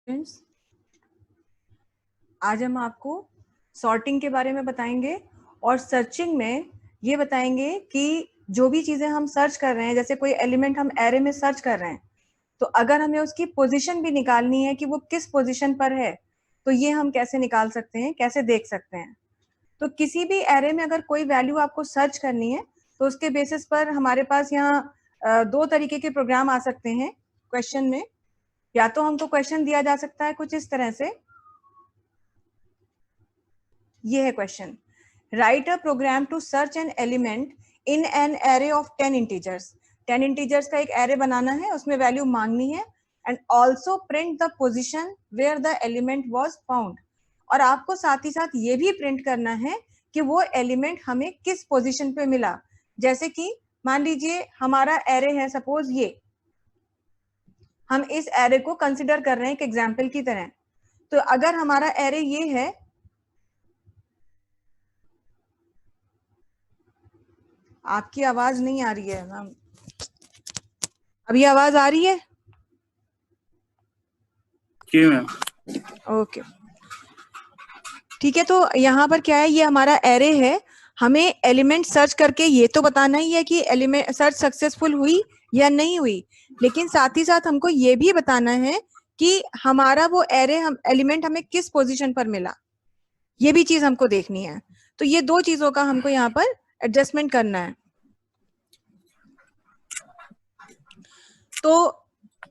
Friends, आज हम आपको सॉर्टिंग के बारे में बताएंगे और सर्चिंग में ये बताएंगे कि जो भी चीजें हम सर्च कर रहे हैं, जैसे कोई एलिमेंट हम एरे में सर्च कर रहे हैं, तो अगर हमें उसकी पोजीशन भी निकालनी है कि वो किस पोजीशन पर है, तो ये हम कैसे निकाल सकते हैं, कैसे देख सकते हैं। तो किसी भी एरे में अगर कोई वैल्यू आपको सर्च करनी है, तो उसके बेसिस पर हमारे पास यहाँ दो तरीके के प्रोग्राम आ सकते हैं क्वेश्चन में। या तो हमको क्वेश्चन दिया जा सकता है कुछ इस तरह से, ये है question, write a program to search an element in an array of 10 integers. 10 integers का एक एरे बनाना है, उसमें वैल्यू मांगनी है, and also print the position where the element was found. और आपको साथ ही साथ ये भी प्रिंट करना है कि वो एलिमेंट हमें किस पोजिशन पे मिला। जैसे कि मान लीजिए हमारा एरे है, सपोज ये हम इस एरे को कंसिडर कर रहे हैं एक एग्जाम्पल की तरह। तो अगर हमारा एरे ये है, आपकी आवाज नहीं आ रही है मैम, अभी आवाज आ रही है? जी मैम। ओके, ठीक है। तो यहाँ पर क्या है, ये हमारा एरे है, हमें एलिमेंट सर्च करके ये तो बताना ही है कि एलिमेंट सर्च सक्सेसफुल हुई या नहीं हुई, लेकिन साथ ही साथ हमको ये भी बताना है कि हमारा वो एरे, हम एलिमेंट हमें किस पोजीशन पर मिला, ये भी चीज हमको देखनी है। तो ये दो चीजों का हमको यहाँ पर एडजस्टमेंट करना है। तो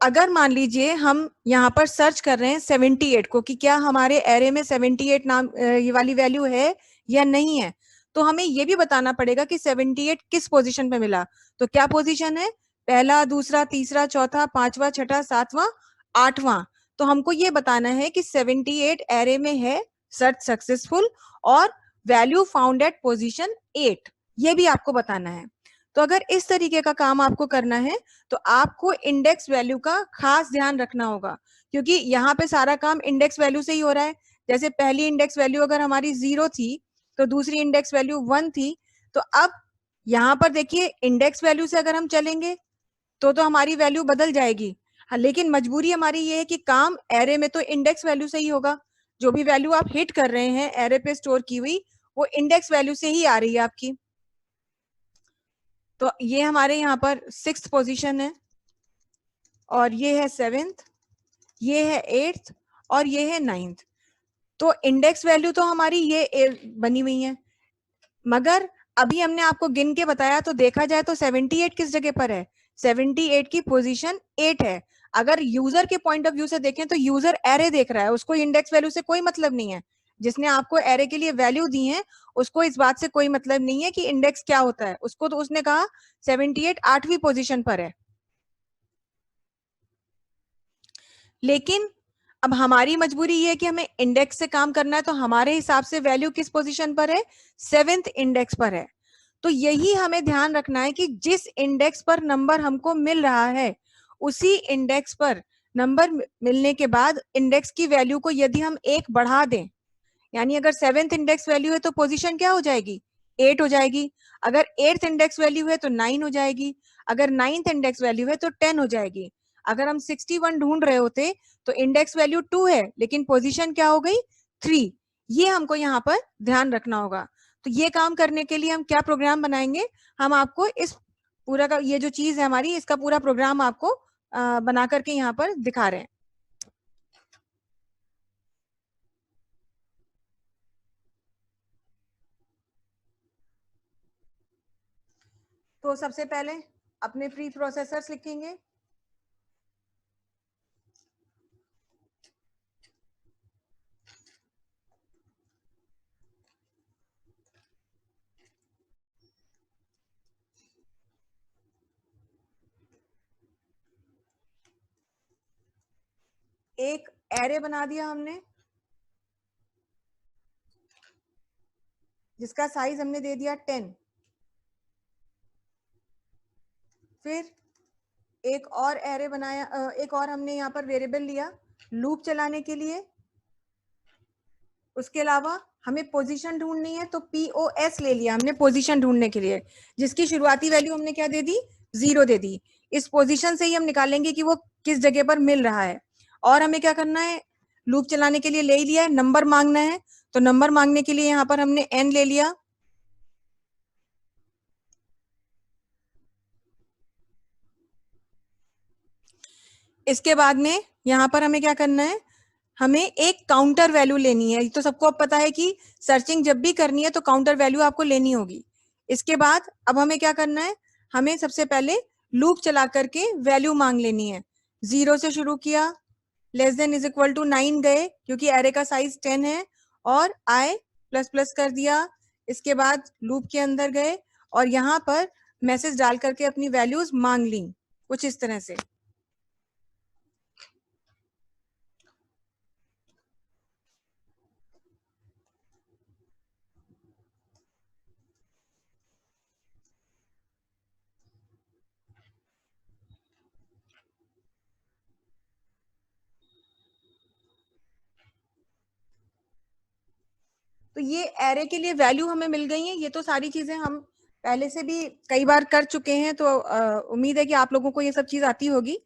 अगर मान लीजिए हम यहाँ पर सर्च कर रहे हैं 78 को, कि क्या हमारे एरे में 78 नाम ये वाली वैल्यू है या नहीं है, तो हमें ये भी बताना पड़ेगा कि 78 किस पोजीशन पे मिला। तो क्या पोजीशन है, पहला, दूसरा, तीसरा, चौथा, पांचवा, छठा, सातवां, आठवां। तो हमको ये बताना है कि 78 एरे में है, सर्च सक्सेसफुल, और वैल्यू फाउंड एट पोजीशन 8, ये भी आपको बताना है। तो अगर इस तरीके का काम आपको करना है, तो आपको इंडेक्स वैल्यू का खास ध्यान रखना होगा, क्योंकि यहाँ पे सारा काम इंडेक्स वैल्यू से ही हो रहा है। जैसे पहली इंडेक्स वैल्यू अगर हमारी 0 थी, तो दूसरी इंडेक्स वैल्यू 1 थी। तो अब यहाँ पर देखिए, इंडेक्स वैल्यू से अगर हम चलेंगे तो हमारी वैल्यू बदल जाएगी। हाँ, लेकिन मजबूरी हमारी ये है कि काम एरे में तो इंडेक्स वैल्यू से ही होगा। जो भी वैल्यू आप हिट कर रहे हैं एरे पे स्टोर की हुई, वो इंडेक्स वैल्यू से ही आ रही है आपकी। तो ये हमारे यहाँ पर 6th पोजीशन है, और ये है 7th, ये है 8th, और ये है 9th। तो इंडेक्स वैल्यू तो हमारी ये बनी हुई है, मगर अभी हमने आपको गिन के बताया, तो देखा जाए तो 78 किस जगह पर है, 78 की पोजीशन 8 है। अगर यूजर के पॉइंट ऑफ व्यू से देखें, तो यूजर एरे देख रहा है, उसको इंडेक्स वैल्यू से कोई मतलब नहीं है। जिसने आपको एरे के लिए वैल्यू दी है, उसको इस बात से कोई मतलब नहीं है कि इंडेक्स क्या होता है। उसको तो उसने कहा 78 8वीं पोजीशन पर है। लेकिन अब हमारी मजबूरी ये है कि हमें इंडेक्स से काम करना है, तो हमारे हिसाब से वैल्यू किस पोजीशन पर है, 7th इंडेक्स पर है। तो यही हमें ध्यान रखना है कि जिस इंडेक्स पर नंबर हमको मिल रहा है, उसी इंडेक्स पर नंबर मिलने के बाद इंडेक्स की वैल्यू को यदि हम 1 बढ़ा दें, यानी अगर 7th इंडेक्स वैल्यू है तो पोजीशन क्या हो जाएगी, 8 हो जाएगी। अगर 8th इंडेक्स वैल्यू है तो 9 हो जाएगी। अगर 9th इंडेक्स वैल्यू है तो 10 हो जाएगी। अगर हम 61 ढूंढ रहे होते, तो इंडेक्स वैल्यू 2 है, लेकिन पोजीशन क्या हो गई, 3। ये हमको यहाँ पर ध्यान रखना होगा। तो ये काम करने के लिए हम क्या प्रोग्राम बनाएंगे, हम आपको इस पूरा का, ये जो चीज है हमारी, इसका पूरा प्रोग्राम आपको बना करके यहाँ पर दिखा रहे हैं। तो सबसे पहले अपने प्री प्रोसेसर्स लिखेंगे। एक एरे बना दिया हमने, जिसका साइज हमने दे दिया 10। फिर एक और एरे बनाया, एक और हमने यहाँ पर वेरिएबल लिया लूप चलाने के लिए। उसके अलावा हमें पोजीशन ढूंढनी है, तो POS ले लिया हमने पोजीशन ढूंढने के लिए, जिसकी शुरुआती वैल्यू हमने क्या दे दी, 0 दे दी। इस पोजीशन से ही हम निकालेंगे कि वो किस जगह पर मिल रहा है। और हमें क्या करना है, लूप चलाने के लिए ले ही लिया है, नंबर मांगना है, तो नंबर मांगने के लिए यहाँ पर हमने n ले लिया। इसके बाद में यहाँ पर हमें क्या करना है, हमें एक काउंटर वैल्यू लेनी है। तो सबको अब पता है कि सर्चिंग जब भी करनी है तो काउंटर वैल्यू आपको लेनी होगी। इसके बाद अब हमें क्या करना है, हमें सबसे पहले लूप चला करके वैल्यू मांग लेनी है। 0 से शुरू किया, less than is equal to 9 गए क्योंकि एरे का साइज 10 है, और आई प्लस प्लस कर दिया। इसके बाद लूप के अंदर गए और यहाँ पर मैसेज डाल करके अपनी वैल्यूज मांग ली, कुछ इस तरह से। तो ये एरे के लिए वैल्यू हमें मिल गई है। ये तो सारी चीजें हम पहले से भी कई बार कर चुके हैं, तो उम्मीद है कि आप लोगों को ये सब चीज आती होगी।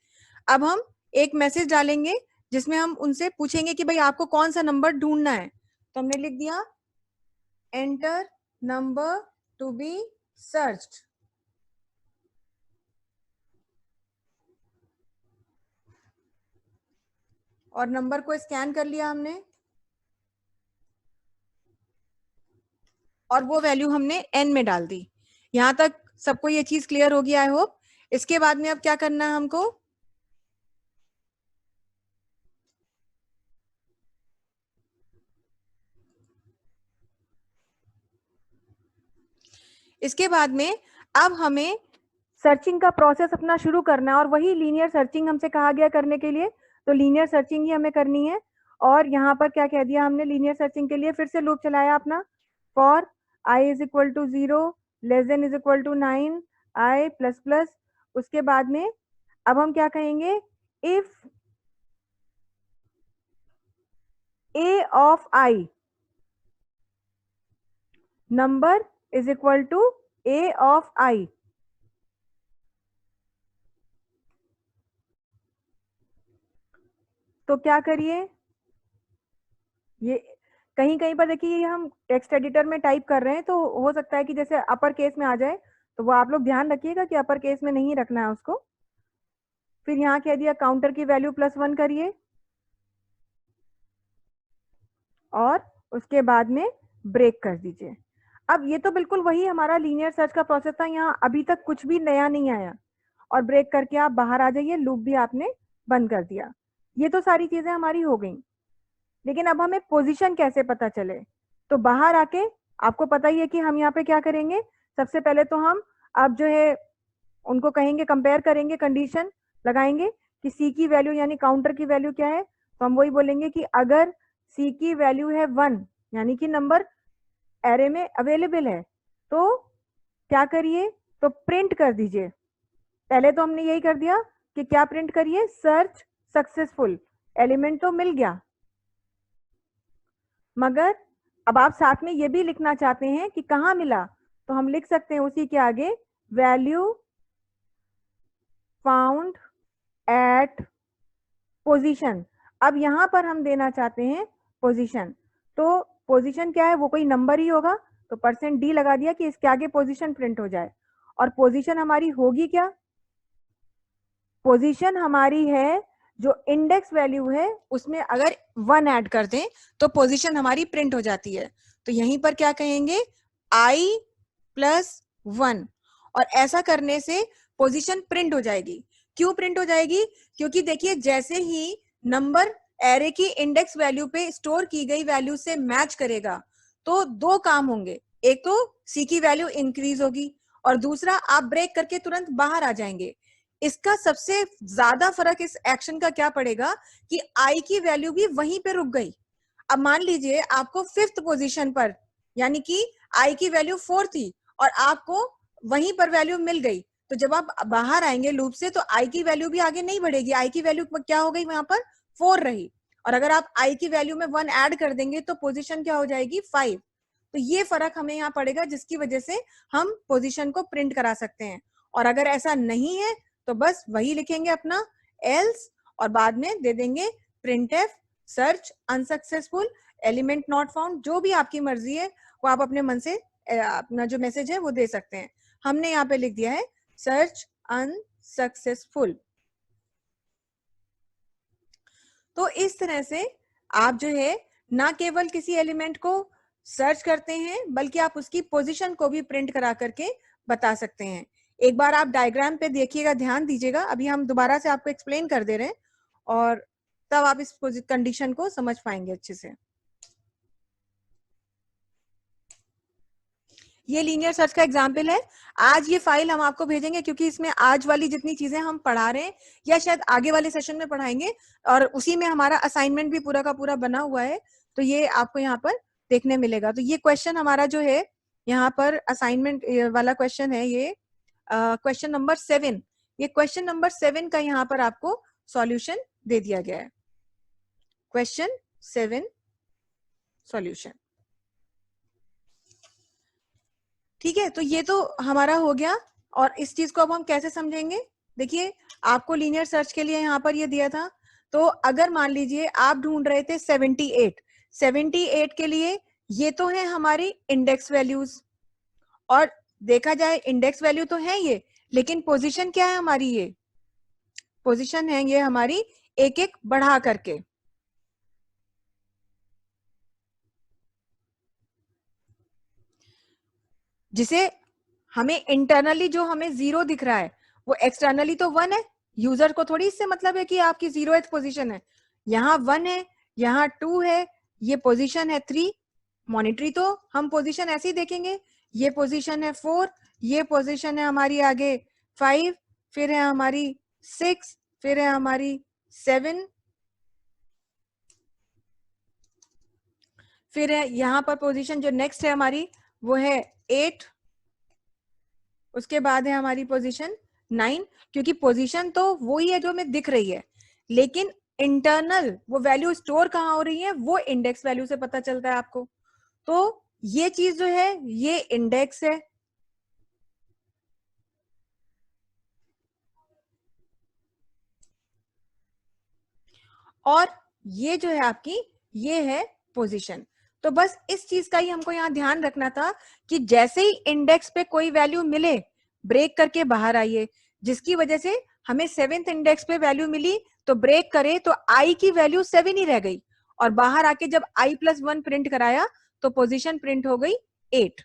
अब हम एक मैसेज डालेंगे जिसमें हम उनसे पूछेंगे कि भाई आपको कौन सा नंबर ढूंढना है। तो हमने लिख दिया enter number to be searched, और नंबर को स्कैन कर लिया हमने, और वो वैल्यू हमने n में डाल दी। यहां तक सबको ये चीज क्लियर होगी आई होप। इसके बाद में अब क्या करना है हमको, इसके बाद में अब हमें सर्चिंग का प्रोसेस अपना शुरू करना है, और वही लीनियर सर्चिंग हमसे कहा गया करने के लिए, तो लीनियर सर्चिंग ही हमें करनी है। और यहाँ पर क्या कह दिया हमने लीनियर सर्चिंग के लिए, फिर से लूप चलाया अपना, for I is equal to 0 less than is equal to 9 I plus plus. उसके बाद में अब हम क्या कहेंगे, if A of I number is equal to A of I, तो क्या करिए, ये कहीं कहीं पर देखिए, ये हम टेक्स्ट एडिटर में टाइप कर रहे हैं तो हो सकता है कि जैसे अपर केस में आ जाए, तो वो आप लोग ध्यान रखिएगा कि अपर केस में नहीं रखना है उसको। फिर यहाँ कह दिया काउंटर की वैल्यू +1 करिए, और उसके बाद में ब्रेक कर दीजिए। अब ये तो बिल्कुल वही हमारा लीनियर सर्च का प्रोसेस था, यहाँ अभी तक कुछ भी नया नहीं आया। और ब्रेक करके आप बाहर आ जाइए, लूप भी आपने बंद कर दिया। ये तो सारी चीजें हमारी हो गई, लेकिन अब हमें पोजीशन कैसे पता चले। तो बाहर आके आपको पता ही है कि हम यहाँ पे क्या करेंगे, सबसे पहले तो हम अब जो है उनको कहेंगे, कंपेयर करेंगे, कंडीशन लगाएंगे कि सी की वैल्यू यानी काउंटर की वैल्यू क्या है। तो हम वही बोलेंगे कि अगर सी की वैल्यू है 1 यानी कि नंबर एरे में अवेलेबल है, तो क्या करिए, तो प्रिंट कर दीजिए। पहले तो हमने यही कर दिया कि क्या प्रिंट करिए, सर्च सक्सेसफुल, एलिमेंट तो मिल गया। मगर अब आप साथ में ये भी लिखना चाहते हैं कि कहाँ मिला, तो हम लिख सकते हैं उसी के आगे वैल्यू फाउंड एट पोजीशन। अब यहां पर हम देना चाहते हैं पोजीशन, तो पोजीशन क्या है, वो कोई नंबर ही होगा, तो %d लगा दिया कि इसके आगे पोजीशन प्रिंट हो जाए। और पोजीशन हमारी होगी क्या, पोजीशन हमारी है जो इंडेक्स वैल्यू है उसमें अगर 1 ऐड कर दें तो पोजीशन हमारी प्रिंट हो जाती है। तो यहीं पर क्या कहेंगे, i + 1, और ऐसा करने से पोजीशन प्रिंट हो जाएगी। क्यों प्रिंट हो जाएगी, क्योंकि देखिए जैसे ही नंबर एरे की इंडेक्स वैल्यू पे स्टोर की गई वैल्यू से मैच करेगा तो दो काम होंगे, एक तो सी की वैल्यू इंक्रीज होगी, और दूसरा आप ब्रेक करके तुरंत बाहर आ जाएंगे। इसका सबसे ज्यादा फर्क इस एक्शन का क्या पड़ेगा कि आई की वैल्यू भी वहीं पे रुक गई। अब मान लीजिए आपको 5th पोजीशन पर, यानी कि आई की वैल्यू 4 थी और आपको वहीं पर वैल्यू मिल गई, तो जब आप बाहर आएंगे लूप से तो आई की वैल्यू भी आगे नहीं बढ़ेगी, आई की वैल्यू क्या हो गई, वहां पर 4 रही। और अगर आप आई की वैल्यू में 1 ऐड कर देंगे तो पोजीशन क्या हो जाएगी, 5। तो ये फर्क हमें यहाँ पड़ेगा, जिसकी वजह से हम पोजीशन को प्रिंट करा सकते हैं। और अगर ऐसा नहीं है तो बस वही लिखेंगे अपना एल्स, और बाद में दे देंगे printf, search unsuccessful, element not found, जो भी आपकी मर्जी है वो आप अपने मन से अपना जो मैसेज है वो दे सकते हैं. हमने यहाँ पे लिख दिया है search unsuccessful. तो इस तरह से आप जो है ना केवल किसी एलिमेंट को सर्च करते हैं बल्कि आप उसकी पोजीशन को भी प्रिंट करा करके बता सकते हैं. एक बार आप डायग्राम पे देखिएगा, ध्यान दीजिएगा, अभी हम दोबारा से आपको एक्सप्लेन कर दे रहे हैं और तब आप इस कंडीशन को समझ पाएंगे अच्छे से. ये लीनियर सर्च का एग्जाम्पल है. आज ये फाइल हम आपको भेजेंगे क्योंकि इसमें आज वाली जितनी चीजें हम पढ़ा रहे हैं या शायद आगे वाले सेशन में पढ़ाएंगे और उसी में हमारा असाइनमेंट भी पूरा का पूरा बना हुआ है, तो ये आपको यहाँ पर देखने मिलेगा. तो ये क्वेश्चन हमारा जो है यहाँ पर असाइनमेंट वाला क्वेश्चन है, ये क्वेश्चन नंबर 7. ये क्वेश्चन नंबर 7 का यहाँ पर आपको सॉल्यूशन दे दिया गया है. Question 7 solution. ठीक है, तो ये तो हमारा हो गया. और इस चीज को अब हम कैसे समझेंगे? देखिए, आपको लीनियर सर्च के लिए यहाँ पर ये दिया था. तो अगर मान लीजिए आप ढूंढ रहे थे 78 के लिए, ये तो है हमारी इंडेक्स वैल्यूज, और देखा जाए इंडेक्स वैल्यू तो है ये, लेकिन पोजीशन क्या है हमारी? ये पोजीशन है ये हमारी एक एक बढ़ा करके. जिसे हमें इंटरनली जो हमें 0 दिख रहा है वो एक्सटर्नली तो 1 है. यूजर को थोड़ी इससे मतलब है कि आपकी 0th पोजीशन है. यहाँ 1 है, यहाँ 2 है, ये पोजीशन है 3. मॉनिटरी तो हम पोजीशन ऐसे ही देखेंगे. ये पोजीशन है 4, ये पोजीशन है हमारी आगे 5, फिर है हमारी 6, फिर है हमारी 7, फिर है यहाँ पर पोजीशन जो नेक्स्ट है हमारी वो है 8, उसके बाद है हमारी पोजीशन 9. क्योंकि पोजीशन तो वही है जो हमें दिख रही है, लेकिन इंटरनल वो वैल्यू स्टोर कहाँ हो रही है वो इंडेक्स वैल्यू से पता चलता है आपको. तो ये चीज जो है ये इंडेक्स है, और ये जो है आपकी ये है पोजीशन. तो बस इस चीज का ही हमको यहाँ ध्यान रखना था कि जैसे ही इंडेक्स पे कोई वैल्यू मिले ब्रेक करके बाहर आइए, जिसकी वजह से हमें 7th इंडेक्स पे वैल्यू मिली तो ब्रेक करे तो आई की वैल्यू 7 ही रह गई, और बाहर आके जब i+1 प्रिंट कराया तो पोजीशन प्रिंट हो गई 8.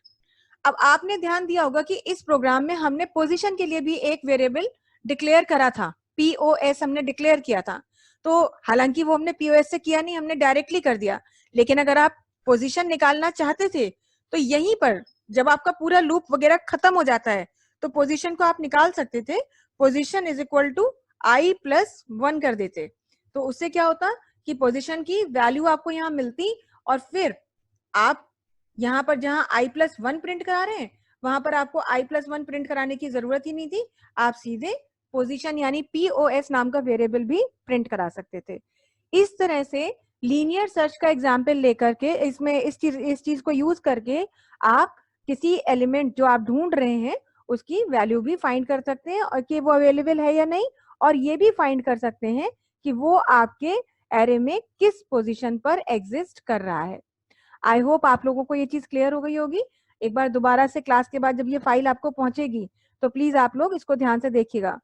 अब आपने ध्यान दिया होगा कि इस प्रोग्राम में हमने पोजीशन के लिए भी एक वेरिएबल डिक्लेयर करा था, POS हमने डिक्लेयर किया था. तो हालांकि वो हमने POS से किया नहीं, हमने डायरेक्टली कर दिया. लेकिन अगर आप पोजीशन निकालना चाहते थे तो यहीं पर जब आपका पूरा लूप वगैरह खत्म हो जाता है तो पोजीशन को आप निकाल सकते थे. Position is equal to i+1 कर देते, तो उससे क्या होता कि पोजीशन की वैल्यू आपको यहाँ मिलती, और फिर आप यहाँ पर जहां i+1 प्रिंट करा रहे हैं वहां पर आपको i+1 प्रिंट कराने की जरूरत ही नहीं थी. आप सीधे पोजीशन यानी POS नाम का वेरिएबल भी प्रिंट करा सकते थे. इस तरह से लीनियर सर्च का एग्जाम्पल लेकर के इसमें इस चीज को यूज करके आप किसी एलिमेंट जो आप ढूंढ रहे हैं उसकी वैल्यू भी फाइंड कर सकते हैं और कि वो अवेलेबल है या नहीं, और ये भी फाइंड कर सकते हैं कि वो आपके एरे में किस पोजीशन पर एग्जिस्ट कर रहा है. आई होप आप लोगों को ये चीज क्लियर हो गई होगी. एक बार दोबारा से क्लास के बाद जब ये फाइल आपको पहुंचेगी तो प्लीज आप लोग इसको ध्यान से देखिएगा.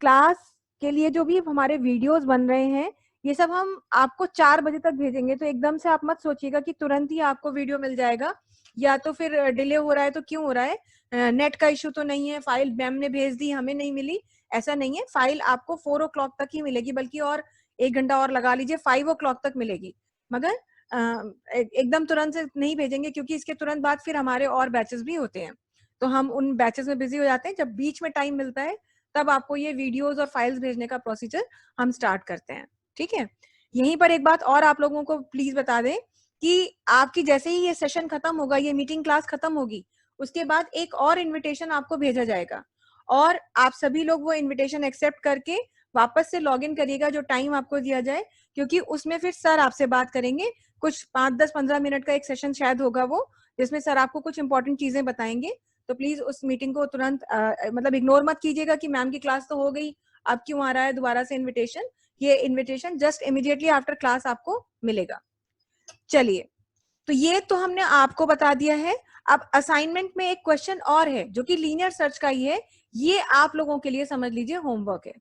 क्लास के लिए जो भी हमारे वीडियोस बन रहे हैं ये सब हम आपको 4 बजे तक भेजेंगे, तो एकदम से आप मत सोचिएगा कि तुरंत ही आपको वीडियो मिल जाएगा या तो फिर डिले हो रहा है. तो क्यों हो रहा है? नेट का इशू तो नहीं है, फाइल मैम ने भेज दी हमें नहीं मिली, ऐसा नहीं है. फाइल आपको 4 o'clock तक ही मिलेगी, बल्कि और 1 घंटा और लगा लीजिए, 5 o'clock तक मिलेगी. मगर एकदम तुरंत से नहीं भेजेंगे क्योंकि इसके तुरंत बाद फिर हमारे और बैचेस भी होते हैं, तो हम उन बैचेस में बिजी हो जाते हैं. जब बीच में टाइम मिलता है तब आपको ये वीडियोस और फाइल्स भेजने का प्रोसीजर हम स्टार्ट करते हैं. ठीक है, यहीं पर एक बात और आप लोगों को प्लीज बता दें कि आपकी जैसे ही ये सेशन खत्म होगा, ये मीटिंग क्लास खत्म होगी, उसके बाद एक और इनविटेशन आपको भेजा जाएगा, और आप सभी लोग वो इनविटेशन एक्सेप्ट करके वापस से लॉग इन करिएगा जो टाइम आपको दिया जाए, क्योंकि उसमें फिर सर आपसे बात करेंगे. कुछ 5-10-15 मिनट का एक सेशन शायद होगा वो, जिसमें सर आपको कुछ इंपॉर्टेंट चीजें बताएंगे. तो प्लीज उस मीटिंग को तुरंत मतलब इग्नोर मत कीजिएगा कि मैम की क्लास तो हो गई, अब क्यों आ रहा है दोबारा से इन्विटेशन. ये invitation just immediately after class आपको मिलेगा। चलिए, तो ये तो हमने आपको बता दिया है। अब असाइनमेंट में एक क्वेश्चन और है जो कि लीनियर सर्च का ही है, ये आप लोगों के लिए समझ लीजिए होमवर्क है।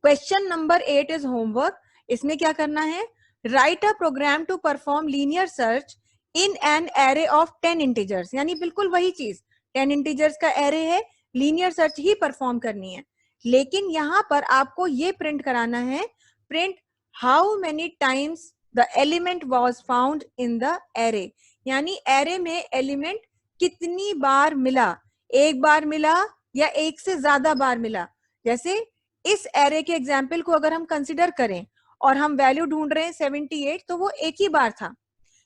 Question number 8 is homework. इसमें क्या करना है, write a program to perform linear search in an array of 10 integers, यानी बिल्कुल वही चीज, 10 इंटीजर्स का एरे है, लीनियर सर्च ही परफॉर्म करनी है। लेकिन यहां पर आपको ये प्रिंट कराना है, print how many times the element was found in the array, यानी एरे में एलिमेंट कितनी बार मिला, एक बार मिला या एक से ज्यादा बार मिला। जैसे इस एरे के एग्जाम्पल को अगर हम कंसिडर करें और हम वैल्यू ढूंढ रहे हैं 78, तो वो एक ही बार था,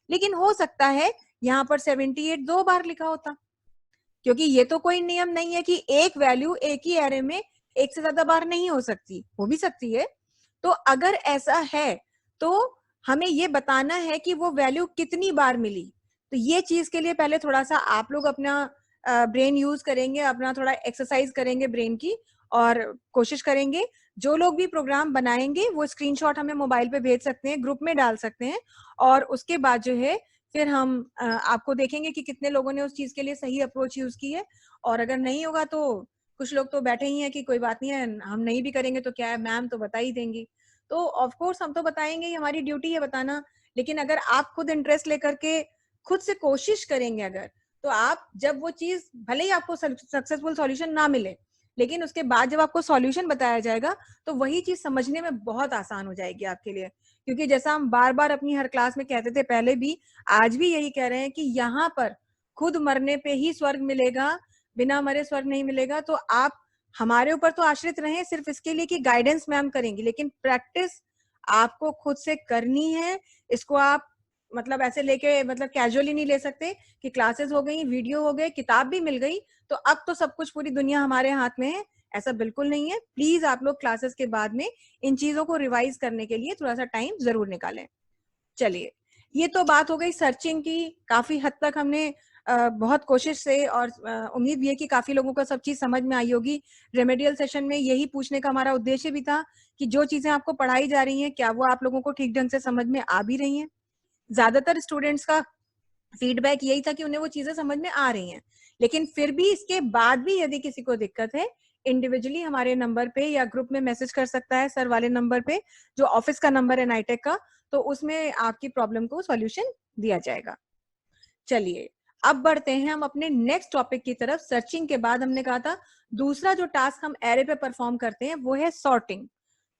लेकिन हो सकता है यहाँ पर 78 2 बार लिखा होता, क्योंकि ये तो कोई नियम नहीं है कि एक वैल्यू एक ही एरे में एक से ज्यादा बार नहीं हो सकती, हो भी सकती है। तो अगर ऐसा है तो हमें ये बताना है कि वो वैल्यू कितनी बार मिली। तो ये चीज के लिए पहले थोड़ा सा आप लोग अपना ब्रेन यूज करेंगे, अपना थोड़ा एक्सरसाइज करेंगे ब्रेन की, और कोशिश करेंगे। जो लोग भी प्रोग्राम बनाएंगे वो स्क्रीनशॉट हमें मोबाइल पे भेज सकते हैं, ग्रुप में डाल सकते हैं, और उसके बाद जो है फिर हम आपको देखेंगे कि कितने लोगों ने उस चीज के लिए सही अप्रोच यूज की है। और अगर नहीं होगा तो कुछ लोग तो बैठे ही हैं कि कोई बात नहीं है, हम नहीं भी करेंगे तो क्या है, मैम तो बता ही देंगी। तो ऑफ कोर्स हम तो बताएंगे, हमारी ड्यूटी है बताना। लेकिन अगर आप खुद इंटरेस्ट लेकर के खुद से कोशिश करेंगे अगर, तो आप जब वो चीज, भले ही आपको सक्सेसफुल सॉल्यूशन ना मिले, लेकिन उसके बाद जब आपको सॉल्यूशन बताया जाएगा तो वही चीज समझने में बहुत आसान हो जाएगी आपके लिए। क्योंकि जैसा हम बार बार अपनी हर क्लास में कहते थे पहले भी, आज भी यही कह रहे हैं कि यहाँ पर खुद मरने पे ही स्वर्ग मिलेगा, बिना मरे स्वर्ग नहीं मिलेगा। तो आप हमारे ऊपर तो आश्रित रहें सिर्फ इसके लिए कि गाइडेंस मैम करेंगी, लेकिन प्रैक्टिस आपको खुद से करनी है। इसको आप मतलब ऐसे लेके मतलब कैजुअली नहीं ले सकते कि क्लासेस हो गई, वीडियो हो गए, किताब भी मिल गई तो अब तो सब कुछ पूरी दुनिया हमारे हाथ में है, ऐसा बिल्कुल नहीं है। प्लीज आप लोग क्लासेस के बाद में इन चीजों को रिवाइज करने के लिए थोड़ा सा टाइम जरूर निकालें। चलिए, ये तो बात हो गई सर्चिंग की। काफी हद तक हमने बहुत कोशिश से, और उम्मीद भी है कि काफी लोगों को सब चीज समझ में आई होगी। रेमेडियल सेशन में यही पूछने का हमारा उद्देश्य भी था कि जो चीजें आपको पढ़ाई जा रही हैं क्या वो आप लोगों को ठीक ढंग से समझ में आ भी रही हैं। ज्यादातर स्टूडेंट्स का फीडबैक यही था कि उन्हें वो चीजें समझ में आ रही हैं, लेकिन फिर भी इसके बाद भी यदि किसी को दिक्कत है, इंडिविजुअली हमारे नंबर पे या ग्रुप में मैसेज कर सकता है, सर वाले नंबर पे जो ऑफिस का नंबर है नाइटेक का, तो उसमें आपकी प्रॉब्लम को सॉल्यूशन दिया जाएगा। चलिए, अब बढ़ते हैं हम अपने नेक्स्ट टॉपिक की तरफ। सर्चिंग के बाद हमने कहा था दूसरा जो टास्क हम एरे पे परफॉर्म करते हैं वो है सॉर्टिंग।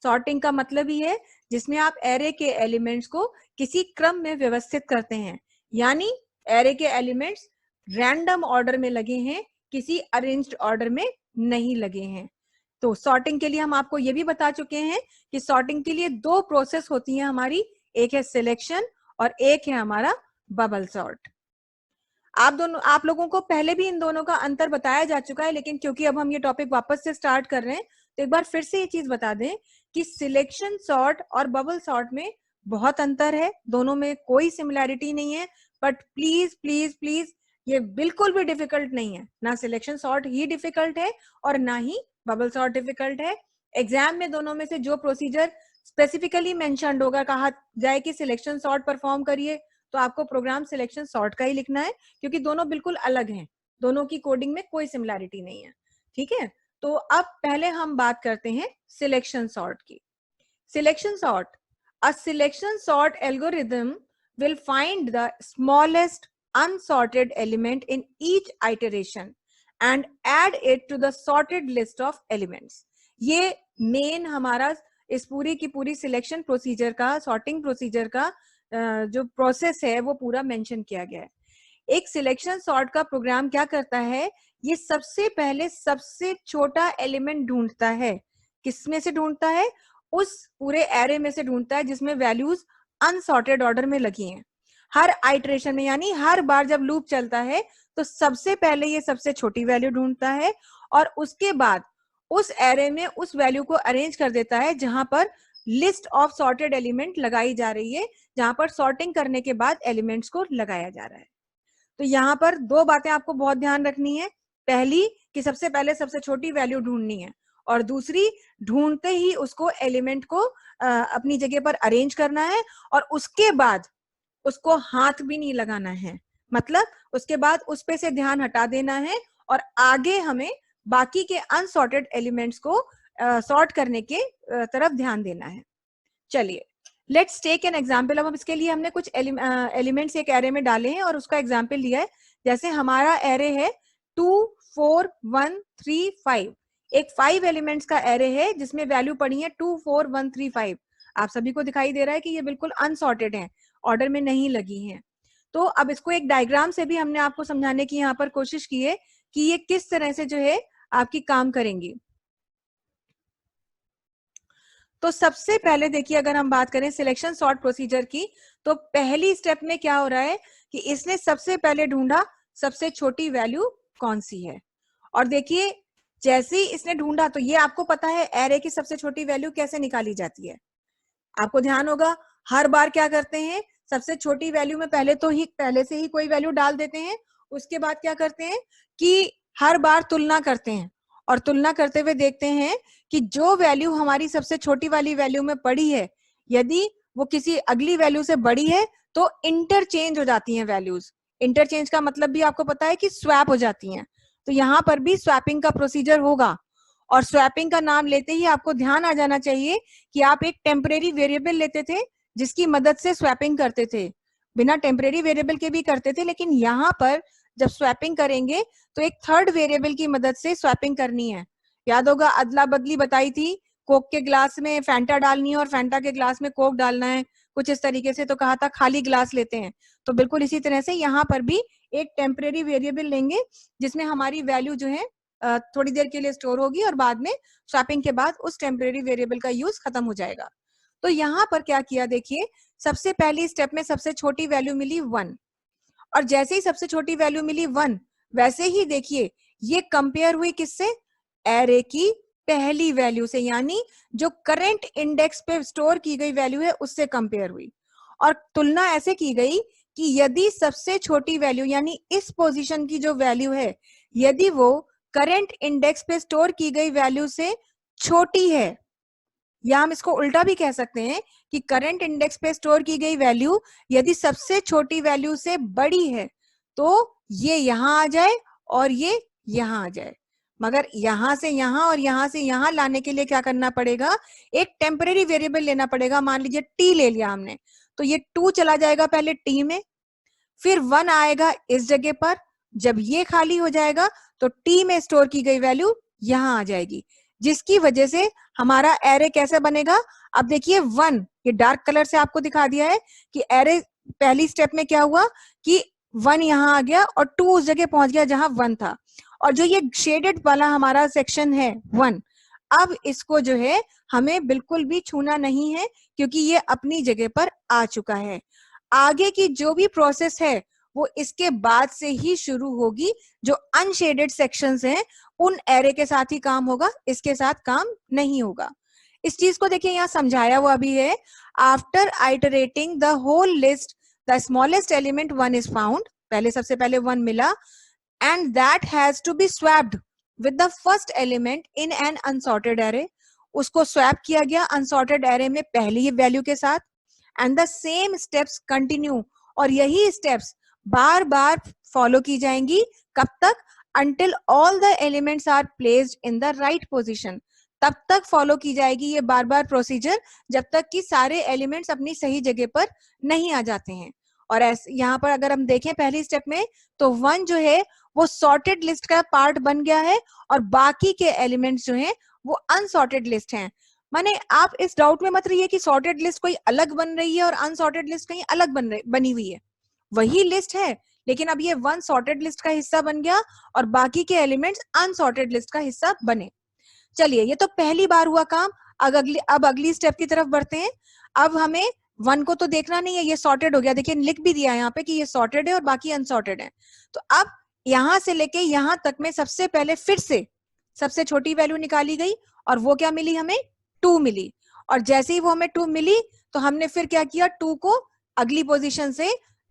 सॉर्टिंग का मतलब ही है जिसमें आप एरे के एलिमेंट्स को किसी क्रम में व्यवस्थित करते हैं, यानी एरे के एलिमेंट्स रैंडम ऑर्डर में लगे हैं, किसी अरेंज्ड ऑर्डर में नहीं लगे हैं। तो सॉर्टिंग के लिए हम आपको ये भी बता चुके हैं कि सॉर्टिंग के लिए दो प्रोसेस होती है हमारी, एक है सिलेक्शन और एक है हमारा बबल सॉर्ट। आप लोगों को पहले भी इन दोनों का अंतर बताया जा चुका है, लेकिन क्योंकि अब हम ये टॉपिक वापस से स्टार्ट कर रहे हैं तो एक बार फिर से ये चीज बता दें कि सिलेक्शन सॉर्ट और बबल सॉर्ट में बहुत अंतर है, दोनों में कोई सिमिलैरिटी नहीं है। बट प्लीज प्लीज प्लीज, ये बिल्कुल भी डिफिकल्ट नहीं है, ना सिलेक्शन सॉर्ट ही डिफिकल्ट है और ना ही बबल सॉर्ट डिफिकल्ट है। एग्जाम में दोनों में से जो प्रोसीजर स्पेसिफिकली मेंशन्ड होगा, कहा जाए कि सिलेक्शन सॉर्ट परफॉर्म करिए, तो आपको प्रोग्राम सिलेक्शन सॉर्ट का ही लिखना है, क्योंकि दोनों बिल्कुल अलग हैं, दोनों की कोडिंग में कोई सिमिलैरिटी नहीं है। ठीक है, तो अब पहले हम बात करते हैं सिलेक्शन सॉर्ट की। Selection sort, a selection sort algorithm will find the smallest unsorted element in each iteration and add it to the sorted list of elements। ये मेन हमारा इस पूरी की पूरी सिलेक्शन प्रोसीजर का, सॉर्टिंग प्रोसीजर का जो प्रोसेस है वो पूरा मेंशन किया गया है। एक सिलेक्शन सॉर्ट का प्रोग्राम क्या करता है, ये सबसे पहले सबसे छोटा एलिमेंट ढूंढता है। किसमें से ढूंढता है? उस पूरे एरे में से ढूंढता है जिसमें वैल्यूज अनसॉर्टेड ऑर्डर में लगी हैं। हर आइटरेशन में, यानी हर बार जब लूप चलता है तो सबसे पहले ये सबसे छोटी वैल्यू ढूंढता है और उसके बाद उस एरे में उस वैल्यू को अरेंज कर देता है जहां पर लिस्ट ऑफ सॉर्टेड एलिमेंट लगाई जा रही है, जहां पर सॉर्टिंग करने के बाद एलिमेंट्स को लगाया जा रहा है। तो यहाँ पर दो बातें आपको बहुत ध्यान रखनी है। पहली कि सबसे पहले सबसे छोटी वैल्यू ढूंढनी है, और दूसरी ढूंढते ही उसको एलिमेंट को अपनी जगह पर अरेंज करना है, और उसके बाद उसको हाथ भी नहीं लगाना है, मतलब उसके बाद उस पे से ध्यान हटा देना है और आगे हमें बाकी के अनसॉर्टेड एलिमेंट्स को सॉर्ट करने के तरफ ध्यान देना है। चलिए लेट्स टेक एन एग्जाम्पल। अब इसके लिए हमने कुछ एलिमेंट्स एक एरे में डाले हैं और उसका एग्जाम्पल लिया है। जैसे हमारा एरे है 2 4 1 3 5, एक 5 एलिमेंट्स का एरे है जिसमें वैल्यू पड़ी है 2 4 1 3 5। आप सभी को दिखाई दे रहा है कि ये बिल्कुल अनसॉर्टेड है, ऑर्डर में नहीं लगी हैं। तो अब इसको एक डायग्राम से भी हमने आपको समझाने की यहाँ पर कोशिश की है कि ये किस तरह से जो है आपकी काम करेंगी। तो सबसे पहले देखिए, अगर हम बात करें सिलेक्शन सॉर्ट प्रोसीजर की, तो पहली स्टेप में क्या हो रहा है कि इसने सबसे पहले ढूंढा सबसे छोटी वैल्यू कौन सी है। और देखिए जैसे ही इसने ढूंढा, तो ये आपको पता है एरे की सबसे छोटी वैल्यू कैसे निकाली जाती है। आपको ध्यान होगा हर बार क्या करते हैं, सबसे छोटी वैल्यू में पहले से ही कोई वैल्यू डाल देते हैं। उसके बाद क्या करते हैं कि हर बार तुलना करते हैं, और तुलना करते हुए देखते हैं कि जो वैल्यू हमारी सबसे छोटी वाली वैल्यू में पड़ी है, यदि वो किसी अगली वैल्यू से बड़ी है तो इंटरचेंज हो जाती हैं वैल्यूज। इंटरचेंज का मतलब भी आपको पता है कि स्वैप हो जाती हैं। तो यहाँ पर भी स्वैपिंग का प्रोसीजर होगा, और स्वैपिंग का नाम लेते ही आपको ध्यान आ जाना चाहिए कि आप एक टेम्परेरी वेरिएबल लेते थे जिसकी मदद से स्वैपिंग करते थे, बिना टेम्परेरी वेरिएबल के भी करते थे, लेकिन यहाँ पर जब स्वैपिंग करेंगे तो एक थर्ड वेरिएबल की मदद से स्वैपिंग करनी है। याद होगा अदला बदली बताई थी, कोक के ग्लास में फैंटा डालनी है और फैंटा के ग्लास में कोक डालना है, कुछ इस तरीके से। तो कहा था खाली ग्लास लेते हैं, तो बिल्कुल इसी तरह से यहाँ पर भी एक टेम्परेरी वेरिएबल लेंगे जिसमें हमारी वैल्यू जो है थोड़ी देर के लिए स्टोर होगी और बाद में स्वैपिंग के बाद उस टेम्परेरी वेरिएबल का यूज खत्म हो जाएगा। तो यहाँ पर क्या किया देखिए, सबसे पहली स्टेप में सबसे छोटी वैल्यू मिली 1, और जैसे ही सबसे छोटी वैल्यू मिली 1, वैसे ही देखिए ये कंपेयर हुई किससे, एरे की पहली वैल्यू से, यानी जो करंट इंडेक्स पे स्टोर की गई वैल्यू है उससे कंपेयर हुई। और तुलना ऐसे की गई कि यदि सबसे छोटी वैल्यू यानी इस पोजीशन की जो वैल्यू है, यदि वो करंट इंडेक्स पे स्टोर की गई वैल्यू से छोटी है, या हम इसको उल्टा भी कह सकते हैं कि करंट इंडेक्स पे स्टोर की गई वैल्यू यदि सबसे छोटी वैल्यू से बड़ी है, तो ये यहां आ जाए और ये यहां आ जाए। मगर यहां से यहां और यहां से यहां लाने के लिए क्या करना पड़ेगा, एक टेम्परेरी वेरिएबल लेना पड़ेगा। मान लीजिए टी ले लिया हमने, तो ये 2 चला जाएगा पहले टी में, फिर 1 आएगा इस जगह पर। जब ये खाली हो जाएगा तो टी में स्टोर की गई वैल्यू यहां आ जाएगी, जिसकी वजह से हमारा एरे कैसे बनेगा। अब देखिए 1, ये डार्क कलर से आपको दिखा दिया है कि एरे पहली स्टेप में क्या हुआ कि 1 यहां आ गया और 2 उस जगह पहुंच गया जहां 1 था। और जो ये शेडेड वाला हमारा सेक्शन है 1, अब इसको जो है हमें बिल्कुल भी छूना नहीं है, क्योंकि ये अपनी जगह पर आ चुका है। आगे की जो भी प्रोसेस है वो इसके बाद से ही शुरू होगी। जो अनशेडेड सेक्शंस हैं उन एरे के साथ ही काम होगा, इसके साथ काम नहीं होगा। इस चीज को देखिए यहाँ समझाया हुआ भी है। After iterating the whole list the smallest element 1 is found, पहले सबसे पहले 1 मिला, and that has to be swapped with the first element in an unsorted array. उसको स्वैप किया गया अनसॉर्टेड एरे में पहली वैल्यू के साथ, and the same steps continue, और यही स्टेप्स बार बार फॉलो की जाएंगी। कब तक, until all the elements are placed in the right position, तब तक फॉलो की जाएगी ये बार बार प्रोसीजर, जब तक कि सारे एलिमेंट्स अपनी सही जगह पर नहीं आ जाते हैं। और ऐसे यहाँ पर अगर हम देखें पहली स्टेप में, तो 1 जो है वो सॉर्टेड लिस्ट का पार्ट बन गया है और बाकी के एलिमेंट्स जो हैं वो अनसॉर्टेड लिस्ट हैं। माने आप इस डाउट में मत रहिए कि सॉर्टेड लिस्ट कोई अलग बन रही है और अनसॉर्टेड लिस्ट कहीं अलग बनी हुई है, वही लिस्ट है, लेकिन अब ये 1 सॉर्टेड लिस्ट का हिस्सा बन गया और बाकी के एलिमेंट्स अनसॉर्टेड लिस्ट का हिस्सा बने। चलिए ये तो पहली बार हुआ काम। अब अगली स्टेप की तरफ बढ़ते हैं। अब हमें 1 को तो देखना नहीं है, ये सॉर्टेड हो गया, देखिए लिख भी दिया यहाँ पे कि ये सॉर्टेड है और बाकी अनसॉर्टेड है। तो अब यहां से लेके यहां तक में सबसे पहले फिर से सबसे छोटी वैल्यू निकाली गई, और वो क्या मिली, हमें 2 मिली। और जैसे ही वो हमें 2 मिली तो हमने फिर क्या किया, 2 को अगली पोजीशन से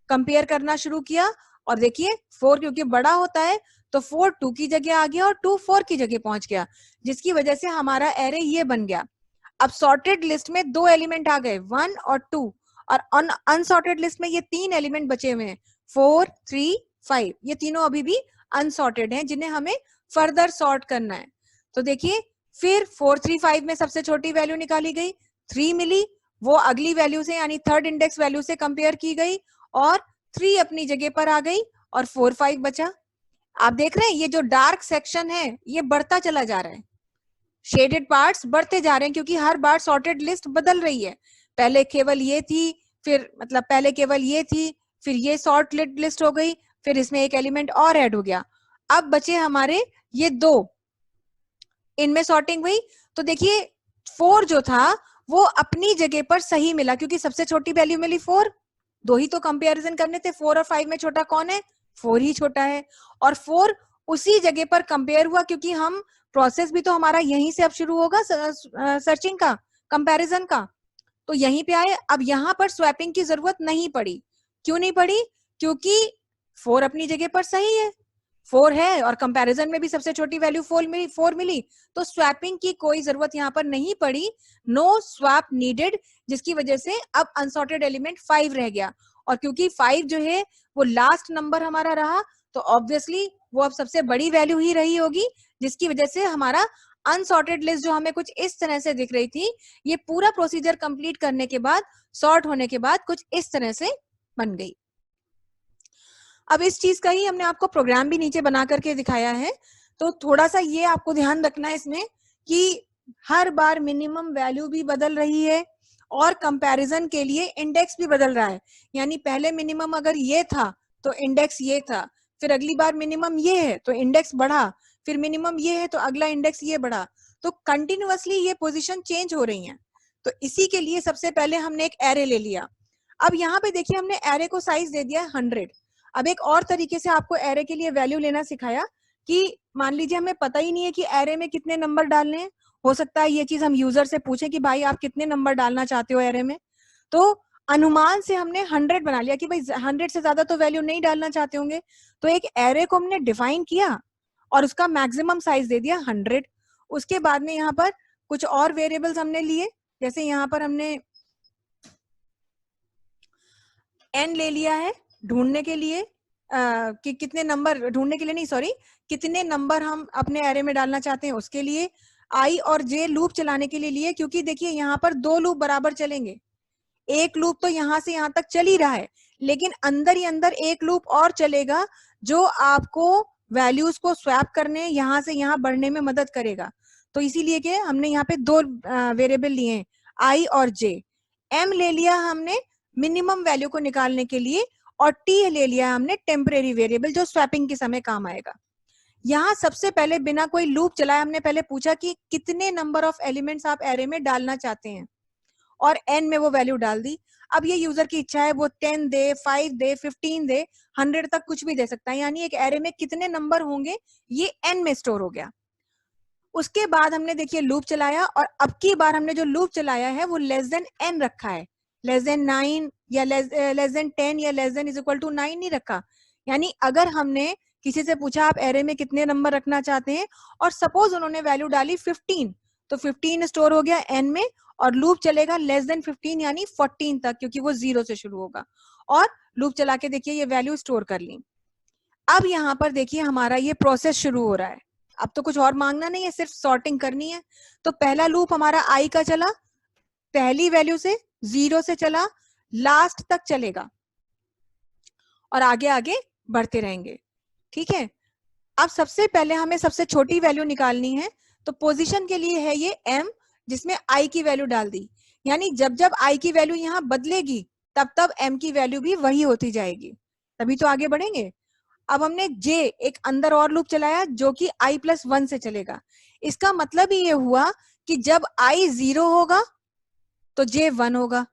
कंपेयर करना शुरू किया। और देखिए 4 क्योंकि बड़ा होता है तो 4 2 की जगह आ गया और 2 4 की जगह पहुंच गया, जिसकी वजह से हमारा एरे ये बन गया। अब सॉर्टेड लिस्ट में 2 एलिमेंट आ गए, 1 और 2, और अनसॉर्टेड लिस्ट में ये 3 एलिमेंट बचे हुए हैं, 4 3 5। ये तीनों अभी भी अनसॉर्टेड हैं, जिन्हें हमें फर्दर सॉर्ट करना है। तो देखिए फिर 4 3 5 में सबसे छोटी वैल्यू निकाली गई, 3 मिली, वो अगली वैल्यू से यानी थर्ड इंडेक्स वैल्यू से कंपेयर की गई और 3 अपनी जगह पर आ गई और 4 5 बचा। आप देख रहे हैं ये जो डार्क सेक्शन है ये बढ़ता चला जा रहा है, शेडेड पार्ट्स बढ़ते जा रहे हैं, क्योंकि हर बार सॉर्टेड लिस्ट बदल रही है। पहले केवल ये थी, फिर मतलब पहले केवल ये थी, फिर ये सॉर्टेड लिस्ट हो गई, फिर इसमें एक एलिमेंट और ऐड हो गया, अब बचे हमारे ये 2, इनमें सॉर्टिंग हुई। तो देखिए 4 जो था वो अपनी जगह पर सही मिला, क्योंकि सबसे छोटी वैल्यू मिली 4, 2 ही तो कंपैरिजन करने थे, 4 और 5 में छोटा कौन है, 4 ही छोटा है, और 4 उसी जगह पर कंपेयर हुआ, क्योंकि हम प्रोसेस भी तो हमारा यहीं से अब शुरू होगा सर्चिंग का, कंपैरिजन का, तो यहीं पे आए। अब यहाँ पर स्वैपिंग की जरूरत नहीं पड़ी। क्यों नहीं पड़ी? क्योंकि 4 अपनी जगह पर सही है, 4 है और कंपैरिजन में भी सबसे छोटी वैल्यू 4 मिली, तो स्वैपिंग की कोई जरूरत यहाँ पर नहीं पड़ी, नो स्वैप नीडेड, जिसकी वजह से अब अनसॉर्टेड एलिमेंट 5 रह गया। और क्योंकि 5 जो है वो लास्ट नंबर हमारा रहा, तो ऑब्वियसली वो अब सबसे बड़ी वैल्यू ही रही होगी, जिसकी वजह से हमारा अनसॉर्टेड लिस्ट जो हमें कुछ इस तरह से दिख रही थी, ये पूरा प्रोसीजर कंप्लीट करने के बाद, सॉर्ट होने के बाद कुछ इस तरह से बन गई। अब इस चीज का ही हमने आपको प्रोग्राम भी नीचे बना करके दिखाया है, तो थोड़ा सा ये आपको ध्यान रखना है इसमें कि हर बार मिनिमम वैल्यू भी बदल रही है और कंपैरिजन के लिए इंडेक्स भी बदल रहा है। यानी पहले मिनिमम अगर ये था तो इंडेक्स ये था, फिर अगली बार मिनिमम ये है तो इंडेक्स बढ़ा, फिर मिनिमम ये है तो अगला इंडेक्स ये बढ़ा, तो कंटिन्यूअसली ये पोजीशन चेंज हो रही है। तो इसी के लिए सबसे पहले हमने एक एरे ले लिया। अब यहाँ पे देखिए हमने एरे को साइज दे दिया 100। अब एक और तरीके से आपको एरे के लिए वैल्यू लेना सिखाया कि मान लीजिए हमें पता ही नहीं है कि एरे में कितने नंबर डालने हैं, हो सकता है ये चीज हम यूजर से पूछें कि भाई आप कितने नंबर डालना चाहते हो एरे में, तो अनुमान से हमने 100 बना लिया कि भाई 100 से ज्यादा तो वैल्यू नहीं डालना चाहते होंगे, तो एक एरे को हमने डिफाइन किया और उसका मैक्सिमम साइज दे दिया 100। उसके बाद में यहाँ पर कुछ और वेरिएबल्स हमने लिए, जैसे यहाँ पर हमने n ले लिया है ढूंढने के लिए, कि कितने नंबर ढूंढने के लिए नहीं, सॉरी, कितने नंबर हम अपने एरे में डालना चाहते हैं उसके लिए। i और j लूप चलाने के लिए लिए, क्योंकि देखिए यहाँ पर 2 लूप बराबर चलेंगे, एक लूप तो यहाँ से यहाँ तक चल ही रहा है, लेकिन अंदर ही अंदर एक लूप और चलेगा जो आपको वैल्यूज को स्वैप करने, यहाँ से यहाँ बढ़ने में मदद करेगा। तो इसीलिए कि हमने यहाँ पे 2 वेरिएबल लिए हैं, i और j। m ले लिया हमने मिनिमम वैल्यू को निकालने के लिए, और t ले लिया हमने टेम्परेरी वेरिएबल जो स्वैपिंग के समय काम आएगा। यहाँ सबसे पहले बिना कोई लूप चलाए हमने पहले पूछा कि कितने नंबर ऑफ एलिमेंट्स आप एरे में डालना चाहते हैं, और n में वो वैल्यू डाल दी। अब ये यूजर की इच्छा है, वो 10 दे, 5 दे, 15 दे, 100 तक कुछ भी दे सकता है, यानी एक एरे में कितने नंबर होंगे ये n में स्टोर हो गया। उसके बाद हमने देखिए लूप चलाया, और अब की बार हमने जो लूप चलाया है वो लेस देन n रखा है, लेस देन 9 या लेस देन 10 या less than is equal to 9 नहीं रखा। यानी अगर हमने किसी से पूछा आप एरे में कितने नंबर रखना चाहते हैं, और सपोज उन्होंने वैल्यू डाली 15, तो 15 स्टोर हो गया n में, और लूप चलेगा लेस देन 15 यानी 14 तक, क्योंकि वो 0 से शुरू होगा, और लूप चला के देखिए ये वैल्यू स्टोर कर ली। अब यहाँ पर देखिए हमारा ये प्रोसेस शुरू हो रहा है, अब तो कुछ और मांगना नहीं है, सिर्फ सॉर्टिंग करनी है। तो पहला लूप हमारा i का चला, पहली वैल्यू से 0 से चला, लास्ट तक चलेगा और आगे आगे बढ़ते रहेंगे, ठीक है। अब सबसे पहले हमें सबसे छोटी वैल्यू निकालनी है, तो पोजीशन के लिए है ये m, जिसमें i की वैल्यू डाल दी, यानी जब जब i की वैल्यू यहाँ बदलेगी तब तब m की वैल्यू भी वही होती जाएगी, तभी तो आगे बढ़ेंगे। अब हमने j एक अंदर और लूप चलाया जो कि i + 1 से चलेगा। इसका मतलब ये हुआ कि जब i 0 होगा तो j 1 होगा,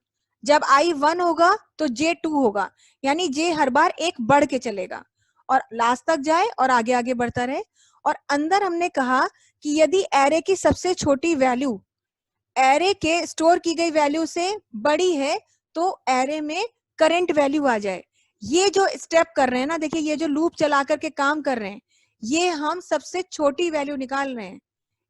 जब i 1 होगा तो j 2 होगा, यानी j हर बार एक बढ़ के चलेगा और लास्ट तक जाए और आगे आगे बढ़ता रहे। और अंदर हमने कहा कि यदि एरे की सबसे छोटी वैल्यू एरे के स्टोर की गई वैल्यू से बड़ी है तो एरे में करंट वैल्यू आ जाए। ये जो स्टेप कर रहे हैं ना, देखिए ये जो लूप चला करके काम कर रहे हैं, ये हम सबसे छोटी वैल्यू निकाल रहे हैं।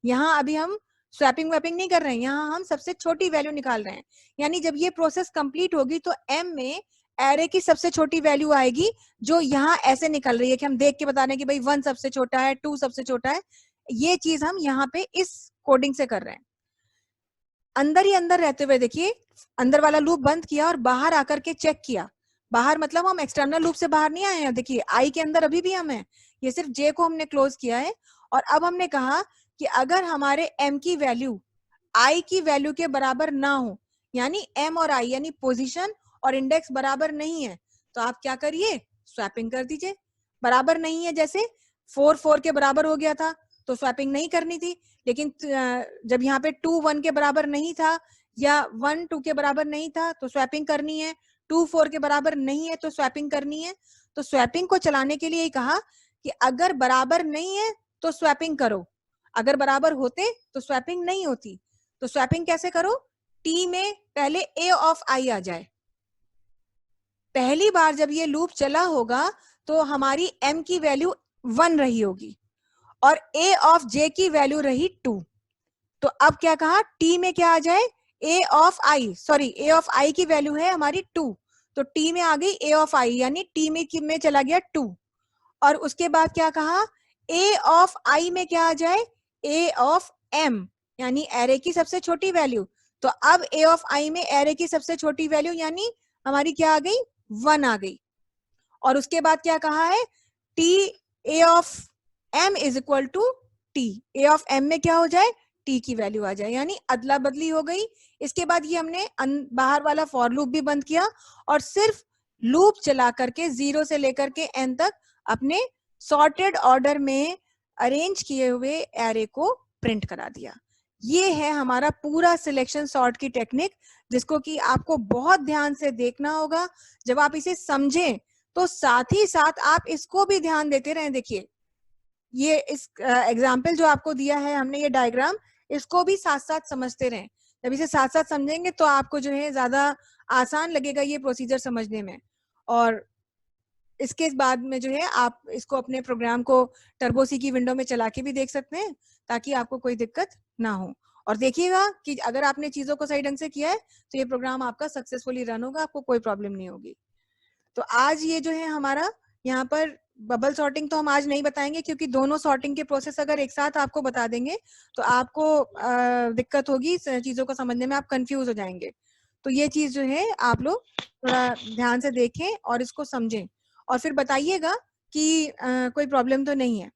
यहाँ अभी हम स्वैपिंग वैपिंग नहीं कर रहे हैं, यहाँ हम सबसे छोटी वैल्यू निकाल रहे हैं। यानी जब ये प्रोसेस कंप्लीट होगी तो एम में एरे की सबसे छोटी वैल्यू आएगी, जो यहाँ ऐसे निकल रही है कि हम देख के बता रहे हैं कि भाई 1 सबसे छोटा है, 2 सबसे छोटा है। ये चीज हम यहाँ पे इस कोडिंग से कर रहे हैं। अंदर ही अंदर रहते हुए देखिए, अंदर वाला लूप बंद किया और बाहर आकर के चेक किया। बाहर मतलब हम एक्सटर्नल लूप से बाहर नहीं आए हैं, देखिए आई के अंदर अभी भी हम हैं, ये सिर्फ जे को हमने क्लोज किया है। और अब हमने कहा कि अगर हमारे एम की वैल्यू आई की वैल्यू के बराबर ना हो, यानी एम और आई यानी पोजीशन और इंडेक्स बराबर नहीं है, तो आप क्या करिए, स्वैपिंग कर दीजिए। बराबर नहीं है, जैसे 4 4 के बराबर हो गया था तो स्वैपिंग नहीं करनी थी, लेकिन जब यहाँ पे 2 1 के बराबर नहीं था या 1 2 के बराबर नहीं था तो स्वैपिंग करनी है, 2 4 के बराबर नहीं है तो स्वैपिंग करनी है। तो स्वैपिंग को चलाने के लिए कहा कि अगर बराबर नहीं है तो स्वैपिंग करो, अगर बराबर होते तो स्वैपिंग नहीं होती। तो स्वैपिंग कैसे करो, टी में पहले ए ऑफ आई आ जाए। पहली बार जब ये लूप चला होगा तो हमारी एम की वैल्यू 1 रही होगी और ए ऑफ जे की वैल्यू रही 2। तो अब क्या कहा, टी में क्या आ जाए, A of I, sorry A of I की वैल्यू है हमारी 2, तो टी में आ गई ए ऑफ आई, यानी टी में चला गया 2। और उसके बाद क्या कहा, ए ऑफ आई में क्या आ जाए, ए ऑफ एम, यानी एरे की सबसे छोटी वैल्यू। तो अब ए ऑफ आई में एरे की सबसे छोटी वैल्यू यानी हमारी क्या आ गई, 1 आ गई। और उसके बाद क्या कहा है, T A of M is equal to T, A of M में क्या हो जाए, टी की वैल्यू आ जाए, यानी अदला बदली हो गई। इसके बाद ये हमने बाहर वाला फॉर लूप भी बंद किया और सिर्फ लूप चला करके 0 से लेकर के एन तक अपने सॉर्टेड ऑर्डर में अरेंज किए हुए एरे को प्रिंट करा दिया। ये है हमारा पूरा सिलेक्शन सॉर्ट की टेक्निक, जिसको कि आपको बहुत ध्यान से देखना होगा। जब आप इसे समझें तो साथ ही साथ आप इसको भी ध्यान देते रहें। देखिए ये इस एग्जाम्पल जो आपको दिया है हमने, ये डायग्राम, इसको भी साथ साथ समझते रहें। जब इसे साथ साथ समझेंगे तो आपको जो है ज्यादा आसान लगेगा ये प्रोसीजर समझने में। और इसके बाद में जो है आप इसको अपने प्रोग्राम को टर्बो-सी की विंडो में चला के भी देख सकते हैं, ताकि आपको कोई दिक्कत ना हो। और देखिएगा कि अगर आपने चीजों को सही ढंग से किया है तो ये प्रोग्राम आपका सक्सेसफुली रन होगा, आपको कोई प्रॉब्लम नहीं होगी। तो आज ये जो है हमारा यहाँ पर बबल सॉर्टिंग तो हम आज नहीं बताएंगे, क्योंकि दोनों सॉर्टिंग के प्रोसेस अगर एक साथ आपको बता देंगे तो आपको दिक्कत होगी, चीजों को समझने में आप कंफ्यूज हो जाएंगे। तो ये चीज जो है आप लोग थोड़ा ध्यान से देखें और इसको समझें और फिर बताइएगा कि कोई प्रॉब्लम तो नहीं है।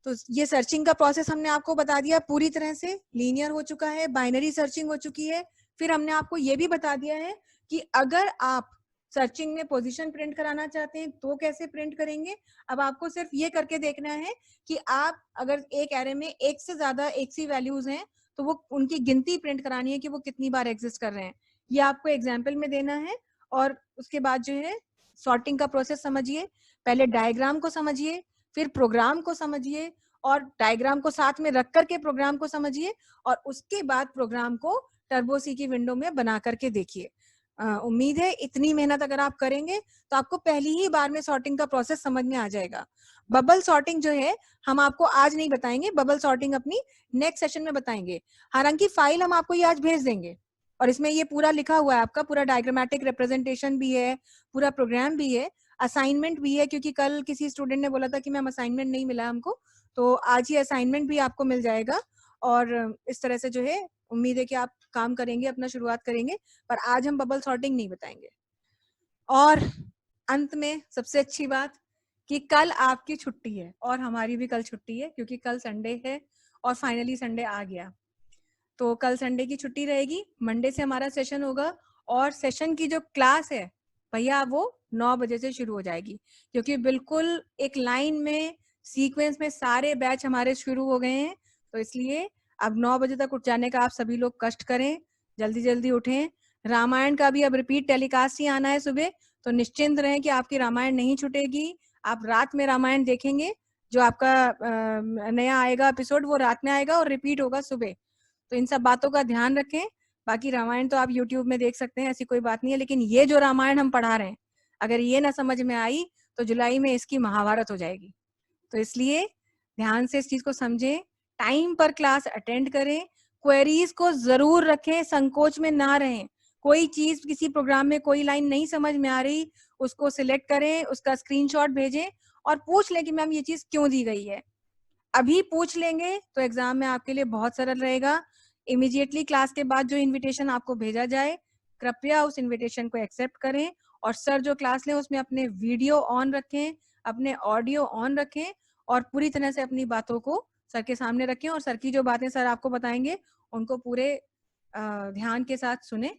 तो ये सर्चिंग का प्रोसेस हमने आपको बता दिया, पूरी तरह से लीनियर हो चुका है, बाइनरी सर्चिंग हो चुकी है। फिर हमने आपको ये भी बता दिया है कि अगर आप सर्चिंग में पोजीशन प्रिंट कराना चाहते हैं तो कैसे प्रिंट करेंगे। अब आपको सिर्फ ये करके देखना है कि आप अगर एक एरे में एक से ज्यादा एक सी वैल्यूज हैं तो वो उनकी गिनती प्रिंट करानी है कि वो कितनी बार एग्जिस्ट कर रहे हैं। ये आपको एग्जाम्पल में देना है। और उसके बाद जो है सॉर्टिंग का प्रोसेस समझिए, पहले डायग्राम को समझिए, फिर प्रोग्राम को समझिए और डायग्राम को साथ में रख करके प्रोग्राम को समझिए और उसके बाद प्रोग्राम को टर्बो-सी की विंडो में बना करके देखिए। उम्मीद है इतनी मेहनत अगर आप करेंगे तो आपको पहली ही बार में सॉर्टिंग का प्रोसेस समझ में आ जाएगा। बबल सॉर्टिंग जो है हम आपको आज नहीं बताएंगे, बबल सॉर्टिंग अपनी नेक्स्ट सेशन में बताएंगे। हालांकि फाइल हम आपको ये आज भेज देंगे और इसमें ये पूरा लिखा हुआ है, आपका पूरा डायग्रामेटिक रिप्रेजेंटेशन भी है, पूरा प्रोग्राम भी है, असाइनमेंट भी है, क्योंकि कल किसी स्टूडेंट ने बोला था कि मैम असाइनमेंट नहीं मिला हमको, तो आज ही असाइनमेंट भी आपको मिल जाएगा। और इस तरह से जो है उम्मीद है कि आप काम करेंगे, अपना शुरुआत करेंगे। पर आज हम बबल सॉर्टिंग नहीं बताएंगे। और अंत में सबसे अच्छी बात कि कल आपकी छुट्टी है और हमारी भी कल छुट्टी है, क्योंकि कल संडे है और फाइनली संडे आ गया। तो कल संडे की छुट्टी रहेगी, मंडे से हमारा सेशन होगा और सेशन की जो क्लास है भैया वो 9 बजे से शुरू हो जाएगी, क्योंकि बिल्कुल एक लाइन में सीक्वेंस में सारे बैच हमारे शुरू हो गए हैं। तो इसलिए अब 9 बजे तक उठ जाने का आप सभी लोग कष्ट करें, जल्दी जल्दी उठें। रामायण का भी अब रिपीट टेलीकास्ट ही आना है सुबह, तो निश्चिंत रहें कि आपकी रामायण नहीं छूटेगी। आप रात में रामायण देखेंगे, जो आपका नया आएगा एपिसोड वो रात में आएगा और रिपीट होगा सुबह। तो इन सब बातों का ध्यान रखें। बाकी रामायण तो आप YouTube में देख सकते हैं, ऐसी कोई बात नहीं है, लेकिन ये जो रामायण हम पढ़ा रहे हैं अगर ये ना समझ में आई तो जुलाई में इसकी महाभारत हो जाएगी। तो इसलिए ध्यान से इस चीज को समझें, टाइम पर क्लास अटेंड करें, क्वेरीज को जरूर रखें, संकोच में ना रहें। कोई चीज किसी प्रोग्राम में कोई लाइन नहीं समझ में आ रही, उसको सिलेक्ट करें, उसका स्क्रीनशॉट भेजें और पूछ लें कि मैम ये चीज क्यों दी गई है। अभी पूछ लेंगे तो एग्जाम में आपके लिए बहुत सरल रहेगा। इमीडिएटली क्लास के बाद जो इनविटेशन आपको भेजा जाए, कृपया उस इनविटेशन को एक्सेप्ट करें और सर जो क्लास लें उसमें अपने वीडियो ऑन रखें, अपने ऑडियो ऑन रखें और पूरी तरह से अपनी बातों को सर के सामने रखें और सर की जो बातें सर आपको बताएंगे उनको पूरे ध्यान के साथ सुने।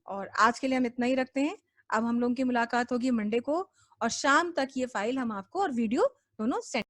और आज के लिए हम इतना ही रखते हैं। अब हम लोगों की मुलाकात होगी मंडे को और शाम तक ये फाइल हम आपको और वीडियो दोनों सेंड